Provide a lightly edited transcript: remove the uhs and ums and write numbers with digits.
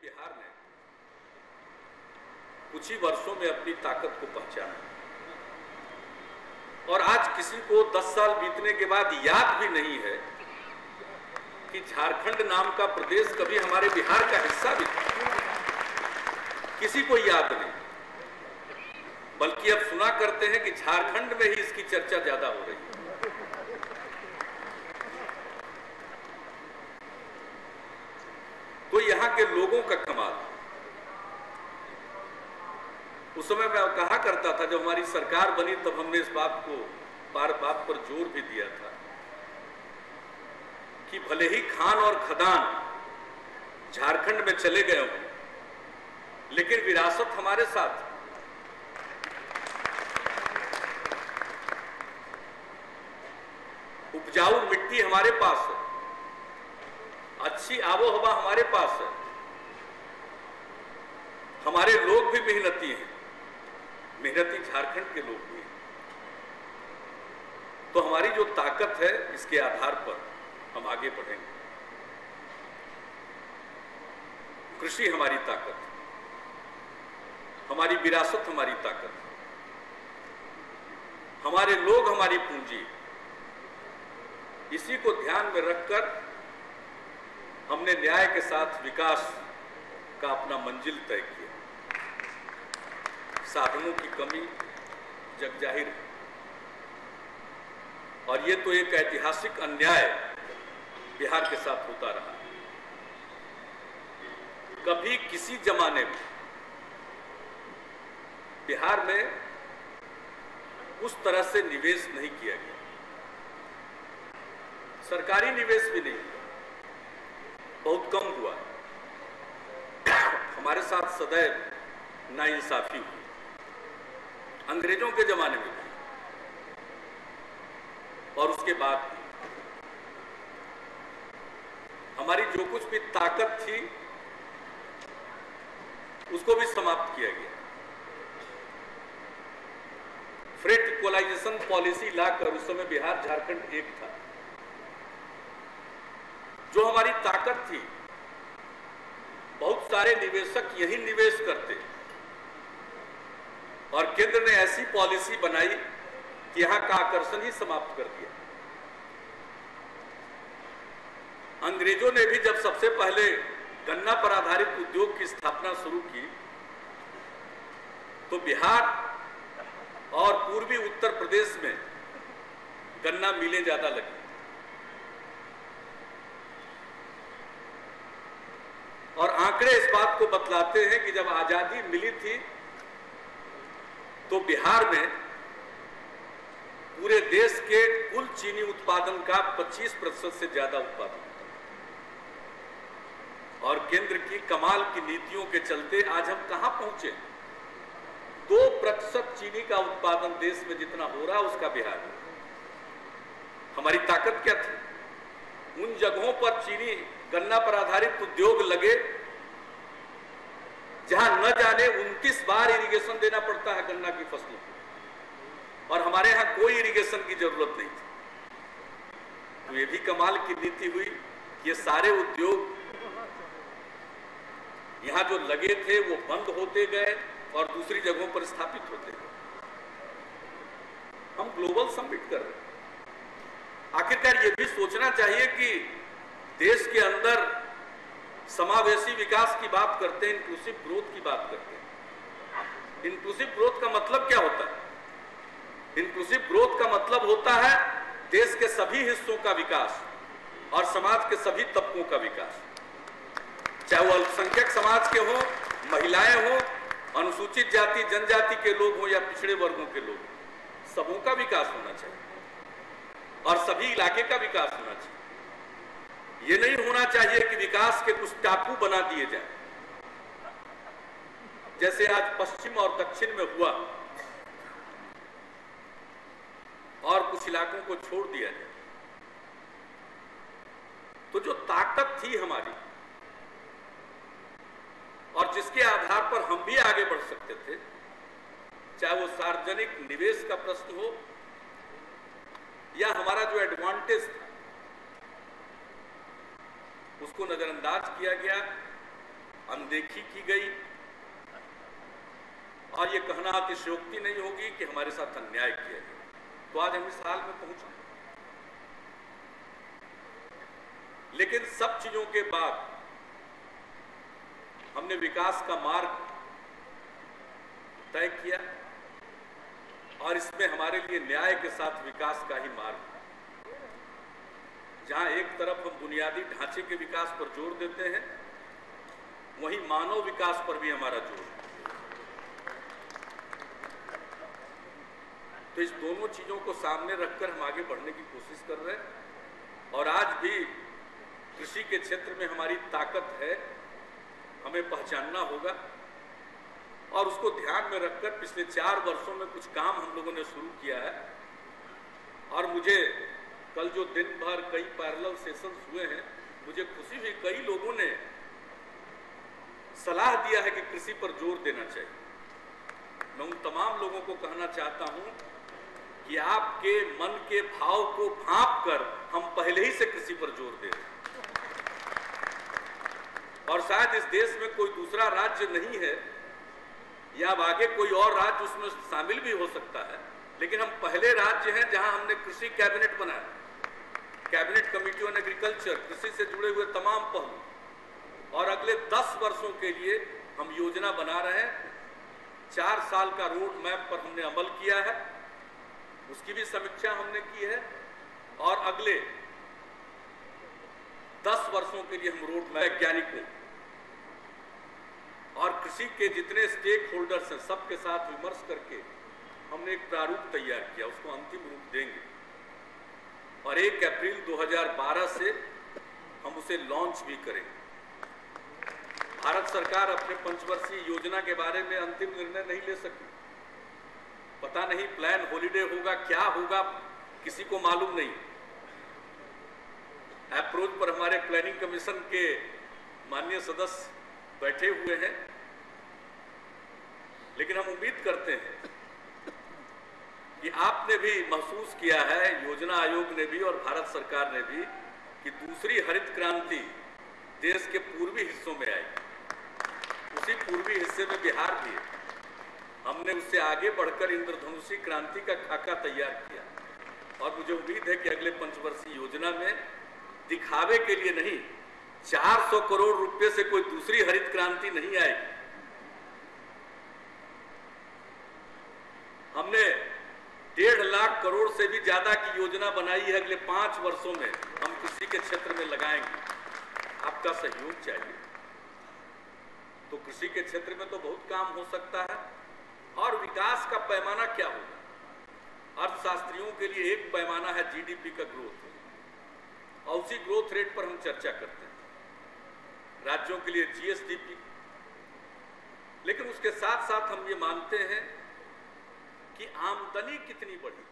बिहार ने कुछ ही वर्षों में अपनी ताकत को पहचाना और आज किसी को 10 साल बीतने के बाद याद भी नहीं है कि झारखंड नाम का प्रदेश कभी हमारे बिहार का हिस्सा भी था। किसी को याद नहीं, बल्कि अब सुना करते हैं कि झारखंड में ही इसकी चर्चा ज्यादा हो रही है। तो यहां के लोगों का कमाल। उस समय मैं कहा करता था, जब हमारी सरकार बनी तब हमने इस बात पर जोर भी दिया था कि भले ही खान और खदान झारखंड में चले गए हों, लेकिन विरासत हमारे साथ। उपजाऊ मिट्टी हमारे पास है, अच्छी आबो हवा हमारे पास है, हमारे लोग भी मेहनती हैं, मेहनती झारखंड के लोग भी हैं। तो हमारी जो ताकत है, इसके आधार पर हम आगे बढ़ेंगे। कृषि हमारी ताकत, हमारी विरासत हमारी ताकत, हमारे लोग हमारी पूंजी। इसी को ध्यान में रखकर हमने न्याय के साथ विकास का अपना मंजिल तय किया। साधनों की कमी जग जाहिर है, और ये तो एक ऐतिहासिक अन्याय बिहार के साथ होता रहा। कभी किसी जमाने में बिहार में उस तरह से निवेश नहीं किया गया, सरकारी निवेश भी नहीं हुआ, बहुत कम हुआ। हमारे साथ सदैव नाइंसाफी हुई, अंग्रेजों के जमाने में भी और उसके बाद भी। हमारी जो कुछ भी ताकत थी उसको भी समाप्त किया गया। फ्रेट इक्वलाइजेशन पॉलिसी लाकर उस समय बिहार झारखंड एक था। जो हमारी ताकत थी, बहुत सारे निवेशक यही निवेश करते, और केंद्र ने ऐसी पॉलिसी बनाई कि यहां का आकर्षण ही समाप्त कर दिया। अंग्रेजों ने भी जब सबसे पहले गन्ना पर आधारित उद्योग की स्थापना शुरू की, तो बिहार और पूर्वी उत्तर प्रदेश में गन्ना मिलें ज्यादा लगी। और आंकड़े इस बात को बतलाते हैं कि जब आजादी मिली थी तो बिहार में पूरे देश के कुल चीनी उत्पादन का 25% से ज्यादा उत्पादन होता। और केंद्र की कमाल की नीतियों के चलते आज हम कहां पहुंचे? 2% चीनी का उत्पादन देश में जितना हो रहा उसका बिहार में। हमारी ताकत क्या थी? उन जगहों पर चीनी गन्ना पर आधारित उद्योग लगे जहां न जाने 29 बार इरिगेशन देना पड़ता है गन्ना की फसलों को, और हमारे यहां कोई इरिगेशन की जरूरत नहीं थी। तो ये भी कमाल की नीति हुई कि ये सारे उद्योग यहां जो लगे थे वो बंद होते गए और दूसरी जगहों पर स्थापित होते गए। हम ग्लोबल समिट कर रहे हैं। आखिरकार ये भी सोचना चाहिए कि देश के अंदर समावेशी विकास की बात करते हैं, इंक्लूसिव ग्रोथ की बात करते हैं। इंक्लूसिव ग्रोथ का मतलब क्या होता है? इंक्लूसिव ग्रोथ का मतलब होता है देश के सभी हिस्सों का विकास और समाज के सभी तबकों का विकास, चाहे वो अल्पसंख्यक समाज के हों, महिलाएं हों, अनुसूचित जाति जनजाति के लोग हों या पिछड़े वर्गों के लोग, सबों का विकास होना चाहिए और सभी इलाके का विकास होना चाहिए। ये नहीं होना चाहिए कि विकास के कुछ टापू बना दिए जाएं, जैसे आज पश्चिम और दक्षिण में हुआ, और कुछ इलाकों को छोड़ दिया जाए। तो जो ताकत थी हमारी और जिसके आधार पर हम भी आगे बढ़ सकते थे, चाहे वो सार्वजनिक निवेश का प्रश्न हो या हमारा जो एडवांटेज था उसको नजरअंदाज किया गया अनदेखी की गई, और ये कहना अतिशयोक्ति नहीं होगी कि हमारे साथ अन्याय किया गया। तो आज हम इस हाल में पहुंचे। लेकिन सब चीजों के बाद हमने विकास का मार्ग तय किया, और इसमें हमारे लिए न्याय के साथ विकास का ही मार्ग है। जहां एक तरफ हम बुनियादी ढांचे के विकास पर जोर देते हैं, वहीं मानव विकास पर भी हमारा जोर है। तो इस दोनों चीजों को सामने रखकर हम आगे बढ़ने की कोशिश कर रहे हैं। और आज भी कृषि के क्षेत्र में हमारी ताकत है, हमें पहचानना होगा, और उसको ध्यान में रखकर पिछले 4 वर्षों में कुछ काम हम लोगों ने शुरू किया है। और मुझे कल जो दिन भर कई पैरेलल सेशंस हुए हैं, मुझे खुशी हुई, कई लोगों ने सलाह दिया है कि कृषि पर जोर देना चाहिए। मैं उन तमाम लोगों को कहना चाहता हूं कि आपके मन के भाव को भांप कर हम पहले ही से कृषि पर जोर दे रहे हैं। और शायद इस देश में कोई दूसरा राज्य नहीं है, या अब आगे कोई और राज्य उसमें शामिल भी हो सकता है, लेकिन हम पहले राज्य हैं जहां हमने कृषि कैबिनेट बनाया, कैबिनेट कमेटी ऑन एग्रीकल्चर, कृषि से जुड़े हुए तमाम पहलू, और अगले 10 वर्षों के लिए हम योजना बना रहे हैं। 4 साल का रोड मैप पर हमने अमल किया है, उसकी भी समीक्षा हमने की है, और अगले 10 वर्षों के लिए हम रोड मैप वैज्ञानिकों और कृषि के जितने स्टेक होल्डर्स हैं सबके साथ विमर्श करके हमने एक प्रारूप तैयार किया, उसको अंतिम रूप देंगे, और 1 अप्रैल 2012 से हम उसे लॉन्च भी करेंगे। भारत सरकार अपने 5 वर्षीय योजना के बारे में अंतिम निर्णय नहीं ले सकती। पता नहीं प्लान हॉलिडे होगा, क्या होगा, किसी को मालूम नहीं। अप्रोच पर हमारे प्लानिंग कमीशन के माननीय सदस्य बैठे हुए हैं, लेकिन हम उम्मीद करते हैं कि आपने भी महसूस किया है, योजना आयोग ने भी और भारत सरकार ने भी, कि दूसरी हरित क्रांति देश के पूर्वी हिस्सों में आएगी। उसी पूर्वी हिस्से में बिहार भी है। हमने उससे आगे बढ़कर इंद्रधनुषी क्रांति का खाका तैयार किया, और मुझे उम्मीद है कि अगले 5 वर्षीय योजना में दिखावे के लिए नहीं, 400 करोड़ रुपए से कोई दूसरी हरित क्रांति नहीं आएगी। हमने 1.5 लाख करोड़ से भी ज्यादा की योजना बनाई है, अगले 5 वर्षों में हम कृषि के क्षेत्र में लगाएंगे। आपका सहयोग चाहिए। तो कृषि के क्षेत्र में तो बहुत काम हो सकता है। और विकास का पैमाना क्या होगा? अर्थशास्त्रियों के लिए एक पैमाना है जीडीपी का ग्रोथ, और उसी ग्रोथ रेट पर हम चर्चा करते हैं। राज्यों के लिए जीएसडीपी, लेकिन उसके साथ साथ हम ये मानते हैं कि आमदनी कितनी बढ़ी।